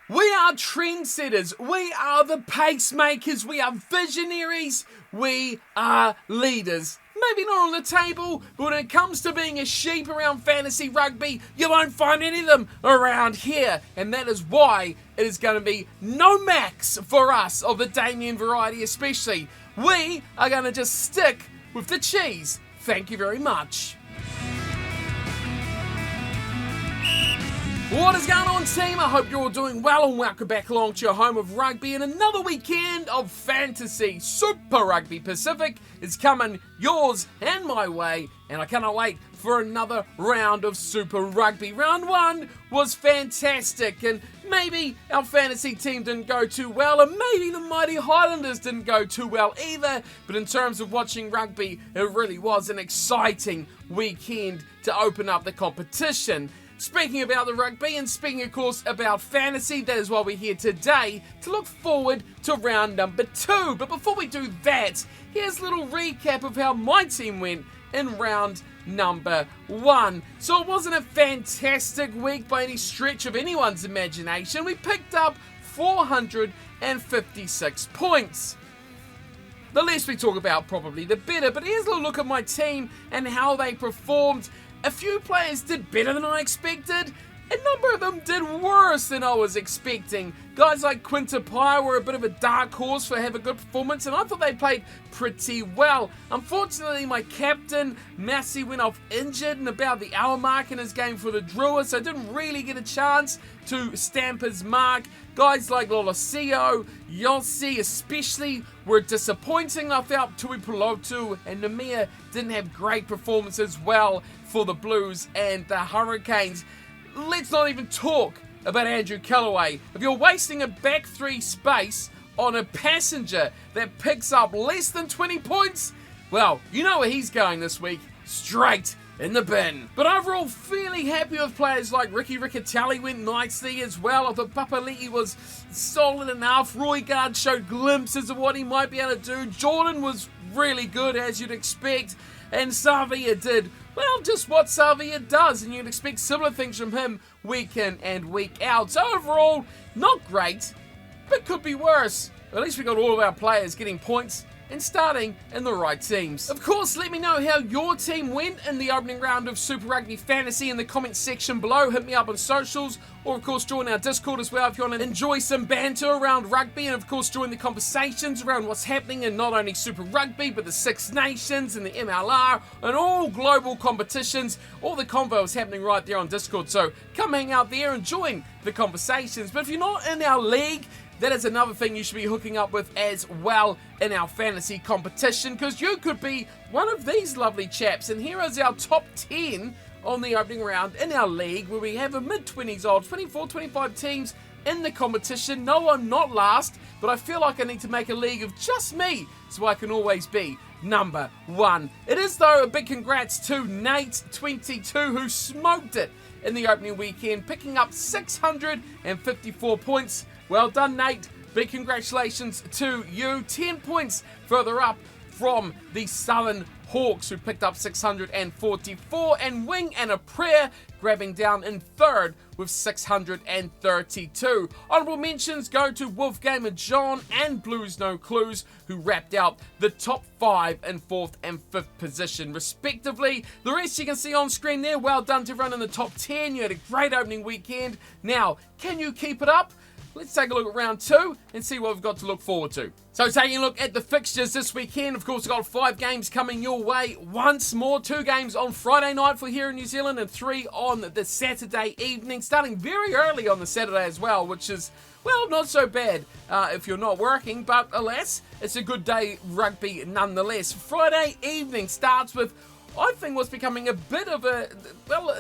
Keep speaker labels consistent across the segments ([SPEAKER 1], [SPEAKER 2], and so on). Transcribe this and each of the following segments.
[SPEAKER 1] We are trendsetters, we are the pacemakers, we are visionaries, we are leaders. Maybe not on the table, but when it comes to being a sheep around fantasy rugby, you won't find any of them around here. And that is why it is going to be no max for us of the Damien variety especially. We are going to just stick with the cheese. Thank you very much. What is going on, team? I hope you're all doing well and welcome back along to your home of rugby and another weekend of fantasy. Super Rugby Pacific is coming yours and my way, and I cannot wait for another round of Super Rugby. Round 1 was fantastic, and maybe our fantasy team didn't go too well, and maybe the mighty Highlanders didn't go too well either, but in terms of watching rugby, it really was an exciting weekend to open up the competition. Speaking about the rugby and speaking, of course, about fantasy, that is why we're here today to look forward to round number 2. But before we do that, here's a little recap of how my team went in round number 1. So it wasn't a fantastic week by any stretch of anyone's imagination. We picked up 456 points. The less we talk about, probably the better. But here's a little look at my team and how they performed. A few players did better than I expected. A number of them did worse than I was expecting. Guys like Quinta Pye were a bit of a dark horse for having a good performance, and I thought they played pretty well. Unfortunately, my captain, Massey, went off injured in about the hour mark in his game for the Drua, so didn't really get a chance to stamp his mark. Guys like Lolosio, Yossi especially were disappointing. I felt Tui Pulotu and Namia didn't have great performances well for the Blues and the Hurricanes. Let's not even talk about Andrew Callaway. If you're wasting a back 3 space on a passenger that picks up less than 20 points, well, you know where he's going this week. Straight in the bin. But overall, fairly happy with players like Ricky Riccatelli went nicely as well. I thought Papali'i was solid enough. Roygaard showed glimpses of what he might be able to do. Jordan was really good, as you'd expect. And Savia did, well, just what Savia does, and you'd expect similar things from him week in and week out. So overall, not great, but could be worse. At least we got all of our players getting points and starting in the right teams. Of course, let me know how your team went in the opening round of Super Rugby Fantasy in the comments section below. Hit me up on socials, or of course join our Discord as well if you want to enjoy some banter around rugby, and of course join the conversations around what's happening in not only Super Rugby but the Six Nations and the MLR and all global competitions. All the convo is happening right there on Discord, so come hang out there and join the conversations. But if you're not in our league, that is another thing you should be hooking up with as well in our fantasy competition, because you could be one of these lovely chaps. And here is our top 10 on the opening round in our league, where we have a mid-20s odds, 24, 25 teams in the competition. No, I'm not last, but I feel like I need to make a league of just me so I can always be number 1. It is, though, a big congrats to Nate22, who smoked it in the opening weekend, picking up 654 points. Well done, Nate. Big congratulations to you. 10 points further up from the Southern Hawks, who picked up 644, and Wing and a Prayer grabbing down in third with 632. Honourable mentions go to Wolfgamer John and Blues No Clues, who wrapped out the top 5 in 4th and 5th position respectively. The rest you can see on screen there. Well done to everyone in the top 10. You had a great opening weekend. Now, can you keep it up? Let's take a look at round 2 and see what we've got to look forward to. So taking a look at the fixtures this weekend, of course we've got 5 games coming your way once more. 2 games on Friday night for here in New Zealand and 3 on the Saturday evening, starting very early on the Saturday as well, which is, well, not so bad if you're not working, but alas, it's a good day rugby nonetheless. Friday evening starts with, I think, what's becoming a bit of a, well,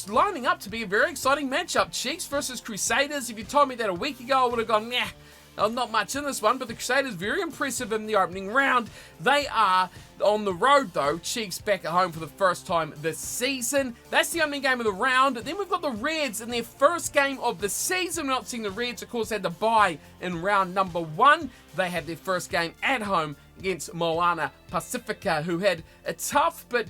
[SPEAKER 1] lining up to be a very exciting matchup. Chiefs versus Crusaders. If you told me that a week ago, I would have gone, nah, not much in this one, but the Crusaders very impressive in the opening round. They are on the road though. Chiefs back at home for the first time this season. That's the opening game of the round. Then we've got the Reds in their first game of the season. We're not seeing the Reds, of course, had the bye in round number 1. They had their first game at home against Moana Pacifica, who had a tough but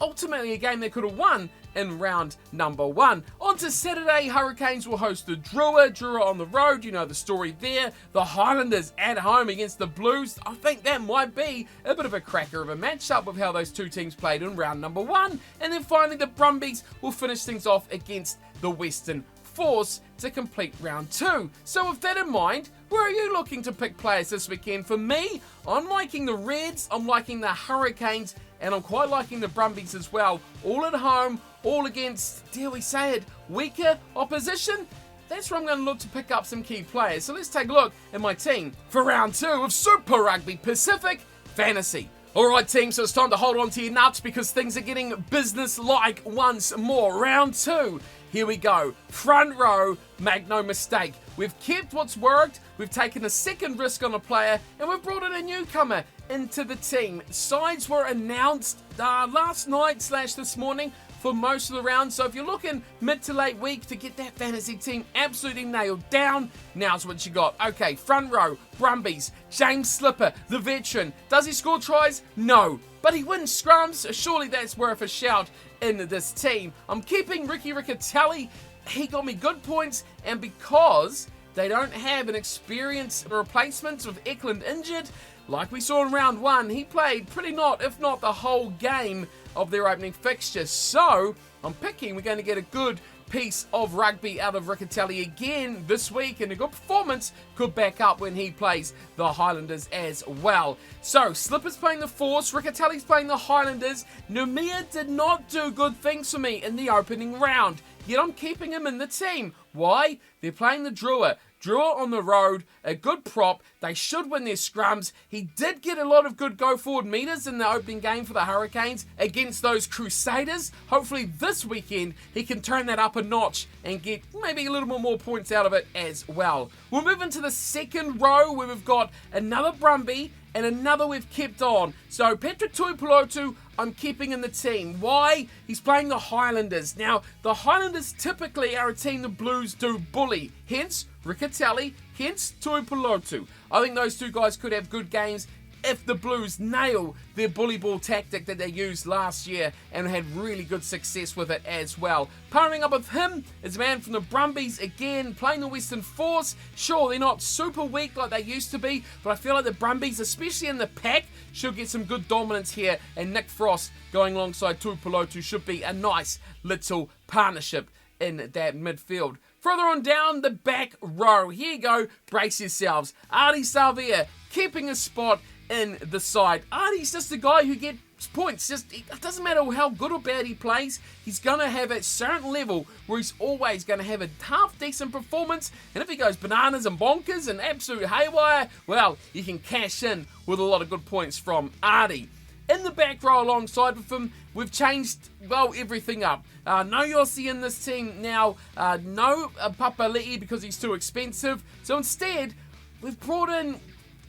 [SPEAKER 1] ultimately a game they could have won in round number 1. On to Saturday, Hurricanes will host the Drua on the road, you know the story there. The Highlanders at home against the Blues. I think that might be a bit of a cracker of a matchup with how those two teams played in round number 1. And then finally the Brumbies will finish things off against the Western Force to complete round 2. So with that in mind, where are you looking to pick players this weekend? For me, I'm liking the Reds, I'm liking the Hurricanes, and I'm quite liking the Brumbies as well. All at home, all against, dare we say it, weaker opposition. That's where I'm going to look to pick up some key players. So let's take a look at my team for round 2 of Super Rugby Pacific Fantasy. Alright team, so it's time to hold on to your nuts because things are getting business-like once more. Round 2. Here we go. Front row, make no mistake. We've kept what's worked, we've taken a second risk on a player, and we've brought in a newcomer into the team. Sides were announced last night / this morning for most of the rounds, so if you're looking mid to late week to get that fantasy team absolutely nailed down, now's what you got. Okay, front row, Brumbies, James Slipper, the veteran. Does he score tries? No. But he wins scrums, surely that's worth a shout in this team. I'm keeping Ricky Riccatelli. He got me good points, and because they don't have an experienced replacement with Eklund injured, like we saw in round 1, he played if not the whole game of their opening fixture. So I'm picking we're going to get a good piece of rugby out of Riccatelli again this week, and a good performance could back up when he plays the Highlanders as well. So Slipper's playing the Force, Riccatelli's playing the Highlanders. Numia did not do good things for me in the opening round, yet I'm keeping him in the team. Why? They're playing the Drua on the road, a good prop. They should win their scrums. He did get a lot of good go-forward meters in the opening game for the Hurricanes against those Crusaders. Hopefully this weekend he can turn that up a notch and get maybe a little more points out of it as well. We'll move into the second row where we've got another Brumby and another we've kept on. So Patrick Tuipulotu, I'm keeping in the team. Why? He's playing the Highlanders. Now, the Highlanders typically are a team the Blues do bully. Hence, Riccatelli, hence Tuipulotu. I think those two guys could have good games if the Blues nail their bully ball tactic that they used last year and had really good success with it as well. Partnering up with him is a man from the Brumbies again, playing the Western Force. Sure, they're not super weak like they used to be, but I feel like the Brumbies, especially in the pack, should get some good dominance here, and Nick Frost going alongside Tuipulotu should be a nice little partnership in that midfield. Further on down the back row, here you go, brace yourselves. Artie Salvia keeping a spot in the side. Artie's just a guy who gets points. It doesn't matter how good or bad he plays, he's going to have a certain level where he's always going to have a half-decent performance, and if he goes bananas and bonkers and absolute haywire, well, you can cash in with a lot of good points from Artie. In the back row alongside with him, we've changed, well, everything up. No Yossi in this team now, no Papali'i because he's too expensive, so instead, we've brought in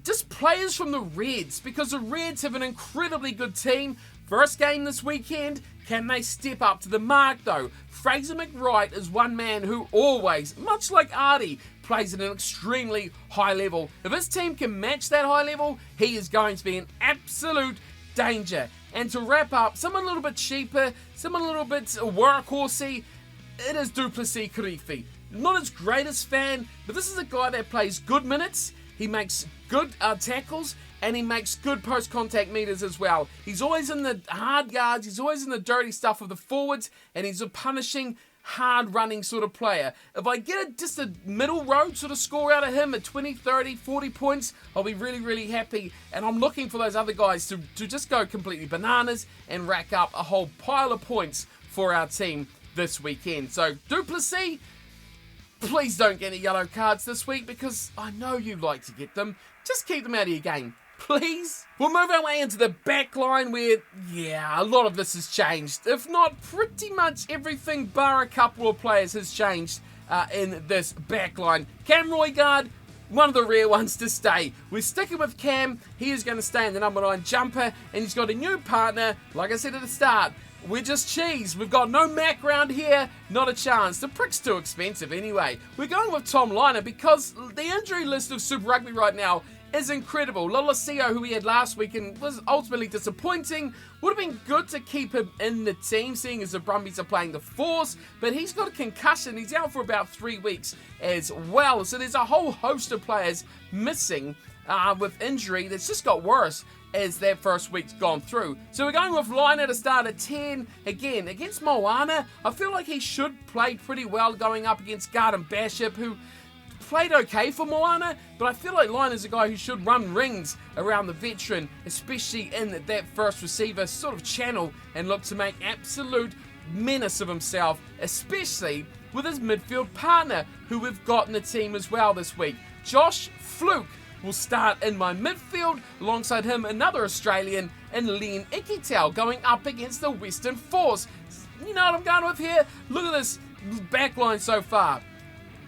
[SPEAKER 1] just players from the Reds, because the Reds have an incredibly good team. First game this weekend, can they step up to the mark though? Fraser McWright is one man who always, much like Artie, plays at an extremely high level. If his team can match that high level, he is going to be an absolute danger. And to wrap up, someone a little bit cheaper, someone a little bit workhorsey, it is Duplessis Kirifi. Not his greatest fan, but this is a guy that plays good minutes. He makes good tackles, and he makes good post-contact meters as well. He's always in the hard yards, he's always in the dirty stuff of the forwards, and he's a punishing, hard-running sort of player. If I get just a middle road sort of score out of him at 20, 30, 40 points, I'll be really, really happy. And I'm looking for those other guys to just go completely bananas and rack up a whole pile of points for our team this weekend. So, Duplessis, please don't get any yellow cards this week, because I know you like to get them. Just keep them out of your game, please. We'll move our way into the back line where, yeah, a lot of this has changed. If not, pretty much everything bar a couple of players has changed in this back line. Cam Roygaard, one of the rare ones to stay. We're sticking with Cam. He is going to stay in the number 9 jumper, and he's got a new partner, like I said at the start. We're just cheese. We've got no Mac round here. Not a chance. The prick's too expensive anyway. We're going with Tom Liner because the injury list of Super Rugby right now is incredible. Lolosio, who we had last week and was ultimately disappointing, would have been good to keep him in the team, seeing as the Brumbies are playing the Force, but he's got a concussion. He's out for about 3 weeks as well. So there's a whole host of players missing with injury that's just got worse as that first week's gone through. So we're going with Line at a start at 10. Again, against Moana, I feel like he should play pretty well going up against Garden Bishop, who played okay for Moana, but I feel like Line is a guy who should run rings around the veteran, especially in that first receiver sort of channel, and look to make absolute menace of himself, especially with his midfield partner, who we've got in the team as well this week. Josh Fluke will start in my midfield. Alongside him, another Australian in Len Ikitau going up against the Western Force. You know what I'm going with here? Look at this backline so far.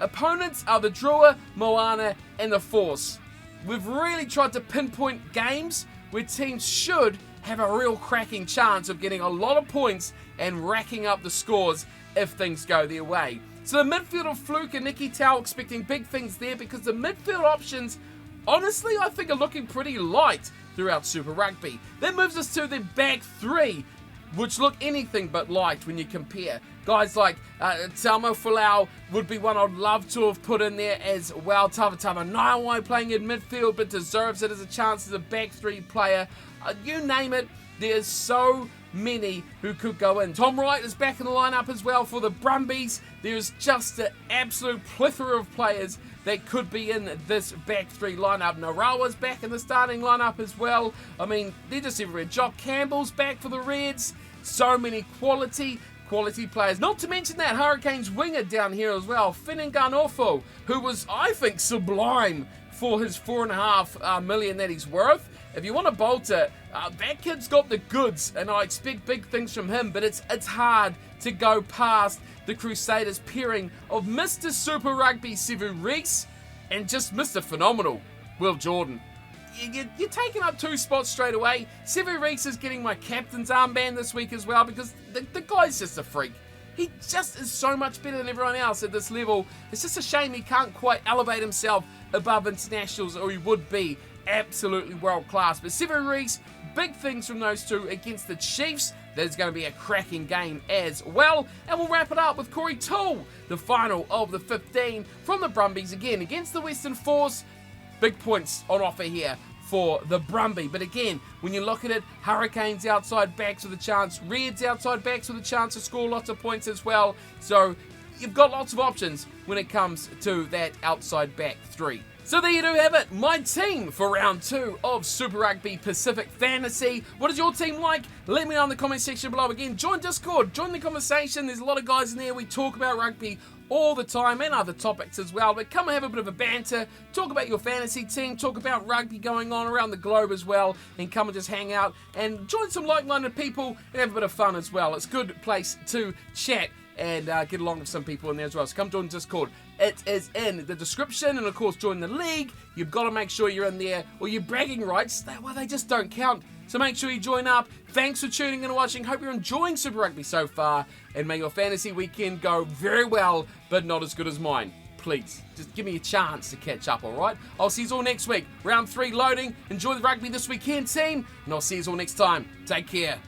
[SPEAKER 1] Opponents are the Drua, Moana, and the Force. We've really tried to pinpoint games where teams should have a real cracking chance of getting a lot of points and racking up the scores if things go their way. So the midfield of Fluke and Ikitau, expecting big things there, because the midfield options, honestly, I think are looking pretty light throughout Super Rugby. That moves us to the back three, which look anything but light when you compare. Guys like Tamo Folau would be one I'd love to have put in there as well. Tavatava Naiwai playing in midfield, but deserves it as a chance as a back three player. You name it, there's so many who could go in. Tom Wright is back in the lineup as well for the Brumbies. There's just an absolute plethora of players that could be in this back three lineup. Narawa's back in the starting lineup as well. I mean, they're just everywhere. Jock Campbell's back for the Reds. So many quality players. Not to mention that Hurricanes winger down here as well, Finneganofo, who was, I think, sublime for his $4.5 million that he's worth. If you want to bolt it, that kid's got the goods, and I expect big things from him, but it's hard to go past the Crusaders pairing of Mr. Super Rugby Sevu Reece and just Mr. Phenomenal Will Jordan. You're taking up 2 spots straight away. Sevu Reece is getting my captain's armband this week as well, because the guy's just a freak. He just is so much better than everyone else at this level. It's just a shame he can't quite elevate himself above internationals, or he would be absolutely world class. But Sevu Reece, big things from those two against the Chiefs. There's going to be a cracking game as well. And we'll wrap it up with Corey Toole, the final of the 15 from the Brumbies, again against the Western Force. Big points on offer here for the Brumby. But again, when you look at it, Hurricanes outside backs with a chance, Reds outside backs with a chance to score lots of points as well. So you've got lots of options when it comes to that outside back three. So there you do have it, my team for round 2 of Super Rugby Pacific Fantasy. What is your team like? Let me know in the comment section below. Again, join Discord, join the conversation. There's a lot of guys in there. We talk about rugby all the time and other topics as well. But come and have a bit of a banter, talk about your fantasy team, talk about rugby going on around the globe as well, and come and just hang out and join some like-minded people and have a bit of fun as well. It's a good place to chat and get along with some people in there as well. So come join Discord. It is in the description, and of course join the league. You've got to make sure you're in there, or your bragging rights, well, they just don't count. So make sure you join up. Thanks for tuning in and watching. Hope you're enjoying Super Rugby so far, and may your fantasy weekend go very well, but not as good as mine. Please, just give me a chance to catch up, alright? I'll see you all next week. Round 3 loading. Enjoy the rugby this weekend, team, and I'll see you all next time. Take care.